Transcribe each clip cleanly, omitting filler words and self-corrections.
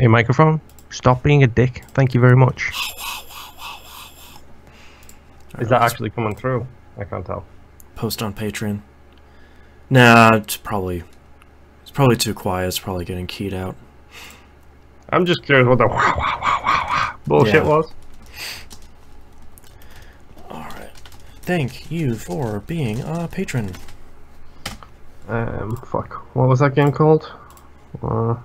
Hey, microphone, stop being a dick. Thank you very much. Is that actually coming through? I can't tell. Post on Patreon. Nah, it's probably too quiet. It's probably getting keyed out. I'm just curious what the bullshit was. Alright. Thank you for being a patron. Fuck. What was that game called? Fuck.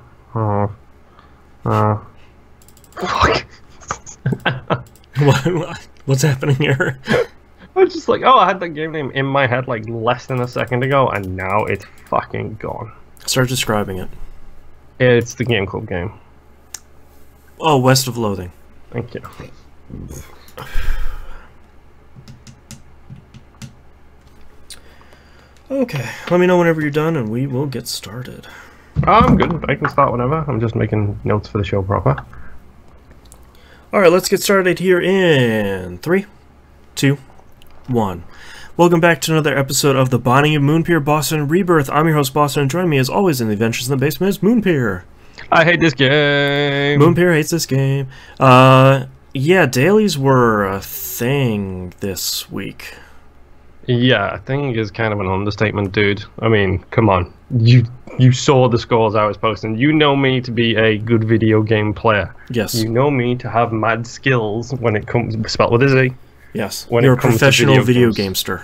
What's happening here? I was just like, oh, I had that game name in my head like less than a second ago, and now it's fucking gone. Start describing it. It's the Game Club game. Oh, West of Loathing. Thank you. Okay, let me know whenever you're done and we will get started. I'm good. I can start whenever. I'm just making notes for the show proper. Alright, let's get started here in 3, 2, 1. Welcome back to another episode of The Binding of Moonpir, Boston Rebirth. I'm your host, Boston, and joining me as always in the Adventures in the Basement is Moonpir. I hate this game. Moonpir hates this game. Yeah, dailies were a thing this week. Yeah, thing is kind of an understatement, dude. I mean, come on. You saw the scores I was posting. You know me to be a good video game player. Yes. You know me to have mad skills when it comes, spelled with a Z. Yes. When You're it a comes to professional video games. gamester.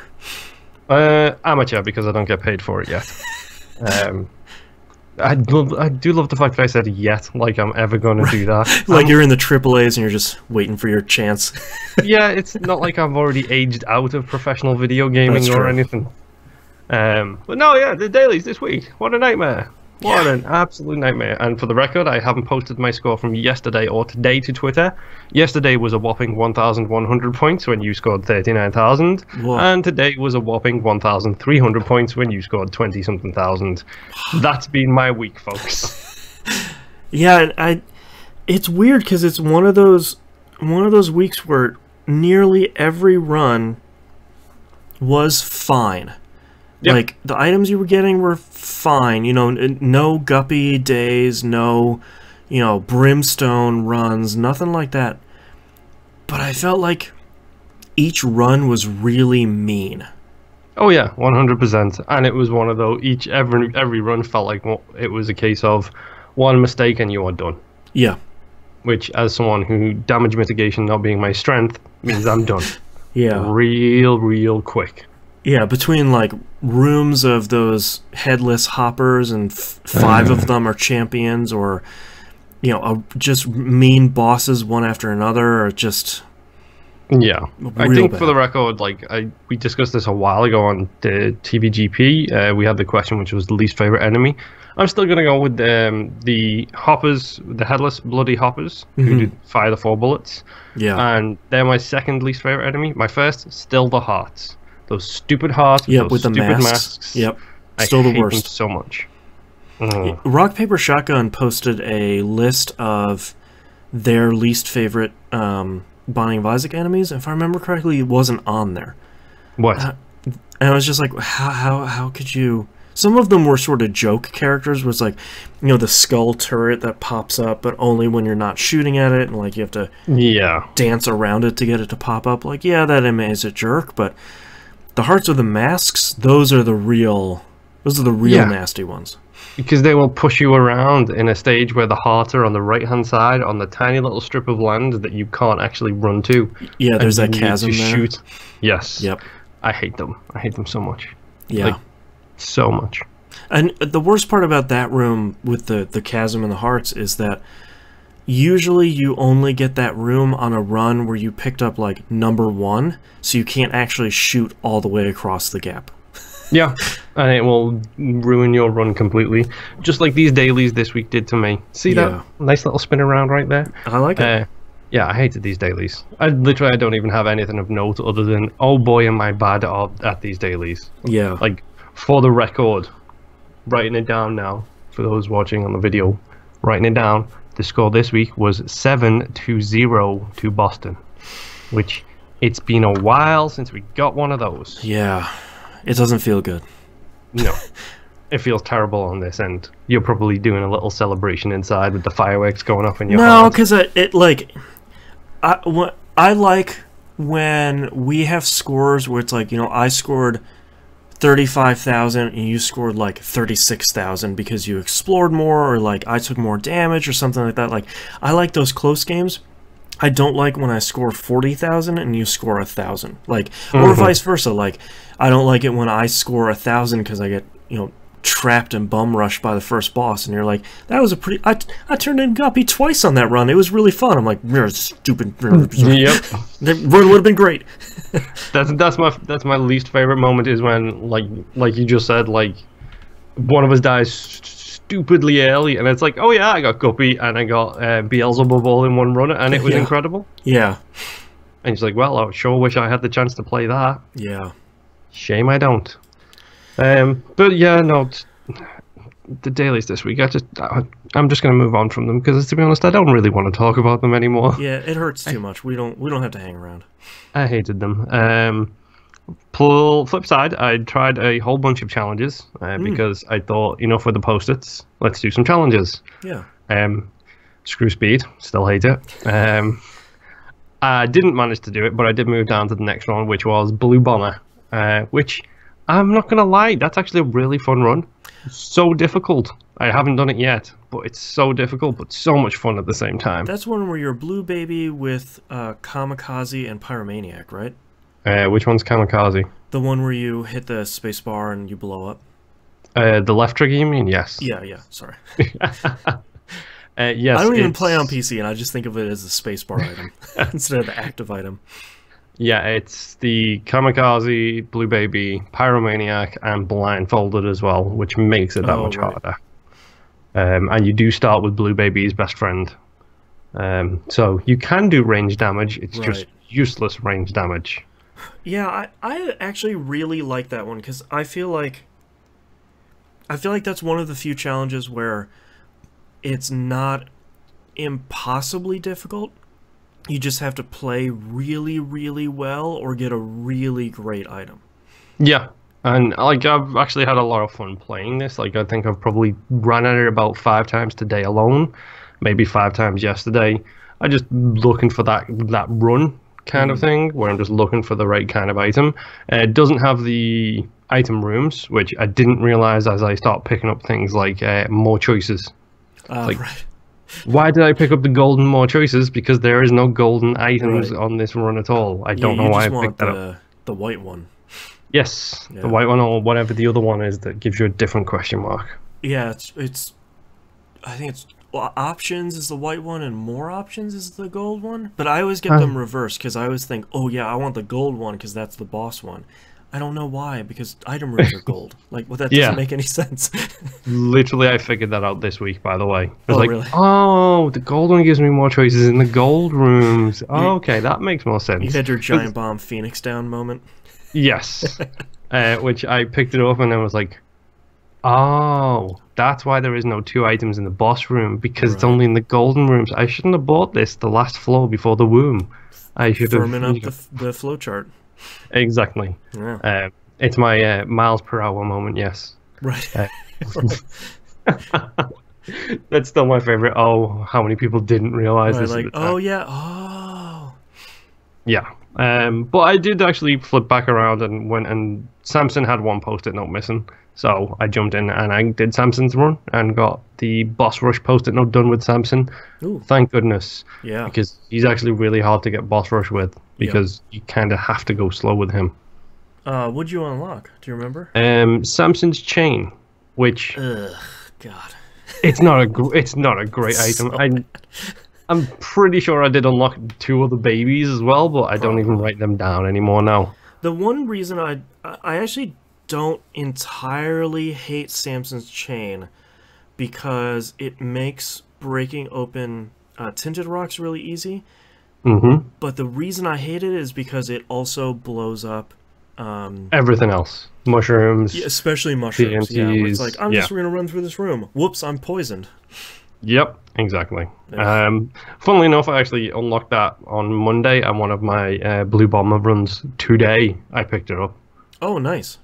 Amateur, because I don't get paid for it yet. I do love the fact that I said yet, like I'm ever going to do that. Like you're in the AAAs and you're just waiting for your chance. Yeah, it's not like I've already aged out of professional video gaming or anything. But no, yeah, the dailies this week. What a nightmare. What an absolute nightmare. And for the record, I haven't posted my score from yesterday or today to Twitter. Yesterday was a whopping 1,100 points when you scored 39,000. And today was a whopping 1,300 points when you scored 20-something thousand. That's been my week, folks. Yeah, it's weird because it's one of those weeks where nearly every run was fine. Yep. Like, the items you were getting were fine, you know, no guppy days, no, you know, brimstone runs, nothing like that. But I felt like each run was really mean. Oh yeah, 100%. And it was one of those, every run felt like it was a case of one mistake and you are done. Yeah. Which, as someone who, damage mitigation not being my strength, means I'm done. Yeah. Real quick. Yeah, between like rooms of those headless hoppers and 5 of them are champions, or you know, just mean bosses one after another, or just I think bad. For the record, like we discussed this a while ago on the TVGP. We had the question which was the least favorite enemy. I'm still gonna go with the hoppers, the headless bloody hoppers who did fire the 4 bullets. Yeah, and they're my second least favorite enemy. My first, still the hearts. Those stupid hearts with the stupid masks. Yep, still the worst. Them so much. Rock, Paper, Shotgun posted a list of their least favorite Binding of Isaac enemies. If I remember correctly, it wasn't on there. What? And I was just like, how could you... Some of them were sort of joke characters, was like, you know, the skull turret that pops up, but only when you're not shooting at it, and like you have to dance around it to get it to pop up. Like, yeah, that enemy is a jerk, but the hearts of the masks, those are the real nasty ones. Because they will push you around in a stage where the hearts are on the right-hand side on the tiny little strip of land that you can't actually run to. Yeah, there's that chasm there. Shoot. Yes. Yep. I hate them. I hate them so much. Yeah. Like, so much. And the worst part about that room with the chasm and the hearts is that usually you only get that room on a run where you picked up like number 1, so you can't actually shoot all the way across the gap. Yeah, and it will ruin your run completely, just like these dailies this week did to me. See that nice little spin around right there? I like it. Yeah, I hated these dailies. I don't even have anything of note other than, oh boy am I bad at these dailies. Yeah. Like, for the record, writing it down now, for those watching on the video, writing it down, the score this week was 7-0 to Boston, which it's been a while since we got one of those. Yeah, it doesn't feel good. No. it feels terrible on this end. You're probably doing a little celebration inside with the fireworks going off in your No, heart. because I like when we have scores where it's like, you know, I scored 35,000 and you scored like 36,000 because you explored more, or like I took more damage or something like that. Like, I like those close games. I don't like when I score 40,000 and you score 1,000. Like, or vice versa. Like, I don't like it when I score 1,000 because I get, you know, trapped and bum rushed by the first boss, and you're like, that was a pretty. I turned in Guppy twice on that run. It was really fun. I'm like, you're stupid. Yep. That run would have been great. That's my least favorite moment is when like you just said, like one of us dies stupidly early, and it's like, oh yeah, I got Guppy and I got Beelzebub all in one run, and it was incredible. Yeah. And he's like, well, I sure wish I had the chance to play that. Yeah. Shame I don't. But yeah, no, the dailies this week, I'm just going to move on from them because, to be honest, I don't really want to talk about them anymore. Yeah, it hurts too much. We don't have to hang around. I hated them. Flip side, I tried a whole bunch of challenges because I thought, enough with the post-its, let's do some challenges. Yeah. Screw speed, still hate it. I didn't manage to do it, but I did move down to the next one, which was Blue Bomber, which, I'm not going to lie, that's actually a really fun run. So difficult. I haven't done it yet, but it's so difficult, but so much fun at the same time. That's one where you're Blue Baby with Kamikaze and Pyromaniac, right? Which one's Kamikaze? The one where you hit the spacebar and you blow up? The left trigger, you mean? Yes. Yeah, sorry. Yes. I don't even play on PC, and I just think of it as a spacebar item instead of the active item. Yeah, it's the Kamikaze, Blue Baby, Pyromaniac, and Blindfolded as well, which makes it that much harder. And you do start with Blue Baby's best friend. So you can do range damage, it's just useless range damage. Yeah, I actually really like that one, because I feel like that's one of the few challenges where it's not impossibly difficult. You just have to play really, really well or get a really great item. Yeah. And like, I've actually had a lot of fun playing this. Like, I think I've probably run at it about 5 times today alone, maybe 5 times yesterday. I just looking for that run kind of thing, where I'm just looking for the right kind of item. It doesn't have the item rooms, which I didn't realize as I start picking up things like more choices. Right. Why did I pick up the golden more choices? Because there is no golden items on this run at all. I don't know why I picked that up. The white one. Yes, the white one, or whatever the other one is that gives you a different question mark. Yeah, it's I think it's options is the white one and more options is the gold one. But I always get them reversed because I always think, oh yeah, I want the gold one because that's the boss one. I don't know why, because item rooms are gold. Like, well, that doesn't make any sense. Literally, I figured that out this week, by the way. I was really? Oh, the gold one gives me more choices in the gold rooms. Oh, okay, that makes more sense. You had your giant bomb Phoenix down moment? Yes. Which I picked it up and I was like, oh, that's why there is no 2 items in the boss room, because it's only in the golden rooms. I shouldn't have bought this the last floor before the womb. I should have... Firming up the flowchart. Exactly. Yeah. It's my miles per hour moment, yes. Right. That's still my favorite. Oh, how many people didn't realize this? Like, oh, yeah. Oh. Yeah. But I did actually flip back around and went, and Samson had 1 post-it note missing. So I jumped in and I did Samson's run and got the boss rush post-it note done with Samson. Ooh. Thank goodness. Yeah. Because he's actually really hard to get boss rush with, because you kind of have to go slow with him. What'd you unlock? Do you remember? Samson's chain, which... Ugh, God. It's not a great item. I'm pretty sure I did unlock 2 other babies as well, but I don't even write them down anymore now. The one reason I actually don't entirely hate Samson's chain, because it makes breaking open tinted rocks really easy. Mm-hmm. But the reason I hate it is because it also blows up everything else. Mushrooms. Yeah, especially mushrooms. TNTs, yeah, where it's like, I'm just going to run through this room. Whoops, I'm poisoned. Yep, exactly. Funnily enough, I actually unlocked that on Monday, and one of my Blue Bomber runs today, I picked it up. Oh, nice.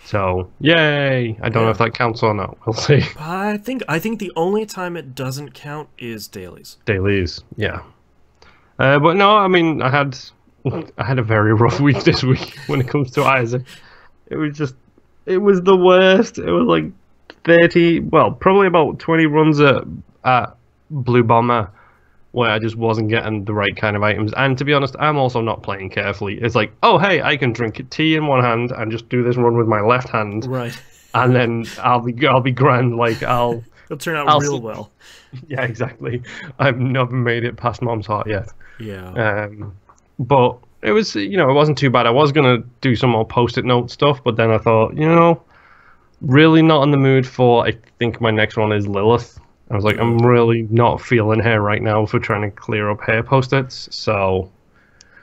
So, yay! I don't know if that counts or not. We'll see. I think the only time it doesn't count is dailies. Dailies, yeah. But no, I mean, I had a very rough week this week when it comes to Isaac. It was the worst. It was like 30, well, probably about 20 runs at Blue Bomber where I just wasn't getting the right kind of items. And to be honest, I'm also not playing carefully. It's like, oh, hey, I can drink tea in one hand and just do this run with my left hand. Right. And then I'll be grand. Like, it'll turn out real well. Yeah, exactly. I've never made it past Mom's Heart yet. Yeah. But it was, it wasn't too bad. I was going to do some more post-it note stuff, but then I thought, really not in the mood for, I think my next one is Lilith. I was like, I'm really not feeling her right now for trying to clear up her post-its. So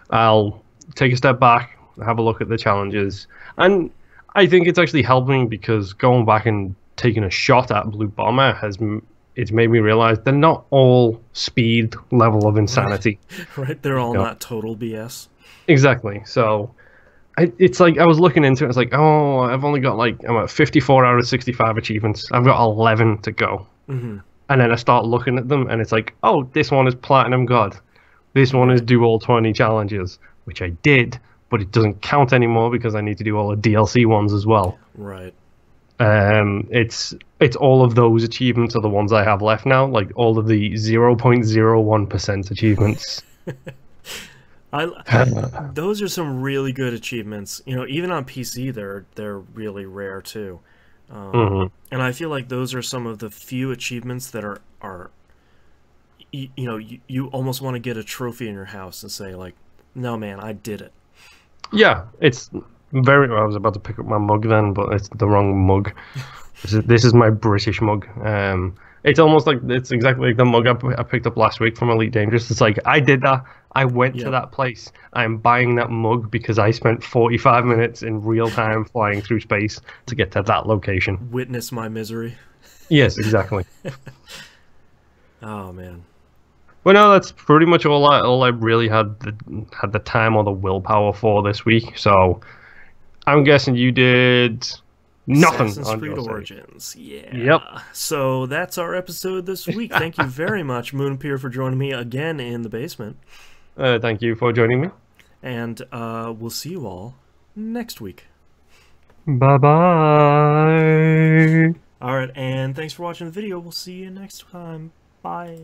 I'll take a step back, have a look at the challenges. And I think it's actually helping because going back and taking a shot at Blue Bomber it's made me realize they're not all speed level of insanity. Right, they're all not total BS. Exactly. So it's like I was looking into it. It's like, oh, I've only got I'm at 54 out of 65 achievements. I've got 11 to go. Mm-hmm. And then I start looking at them, and it's like, oh, this one is Platinum God. This one is do all 20 challenges, which I did, but it doesn't count anymore because I need to do all the DLC ones as well. Right. It's all of those achievements are the ones I have left now, like all of the 0.01% achievements. Those are some really good achievements. Even on PC, they're really rare too. And I feel like those are some of the few achievements that are you almost want to get a trophy in your house and say like, no man, I did it. Yeah, it's very. I was about to pick up my mug then, but it's the wrong mug. This is my British mug. It's almost like it's exactly like the mug I picked up last week from Elite Dangerous. It's like I did that. I went to that place. I'm buying that mug because I spent 45 minutes in real time flying through space to get to that location. Witness my misery. Yes, exactly. Oh man. Well, no, that's pretty much all I really had the time or the willpower for this week. So I'm guessing you did nothing. Assassin's Creed Origins. Yeah. Yep. So that's our episode this week. Thank you very much, Moonpir, for joining me again in the basement. Thank you for joining me. And we'll see you all next week. Bye-bye. All right, and thanks for watching the video. We'll see you next time. Bye.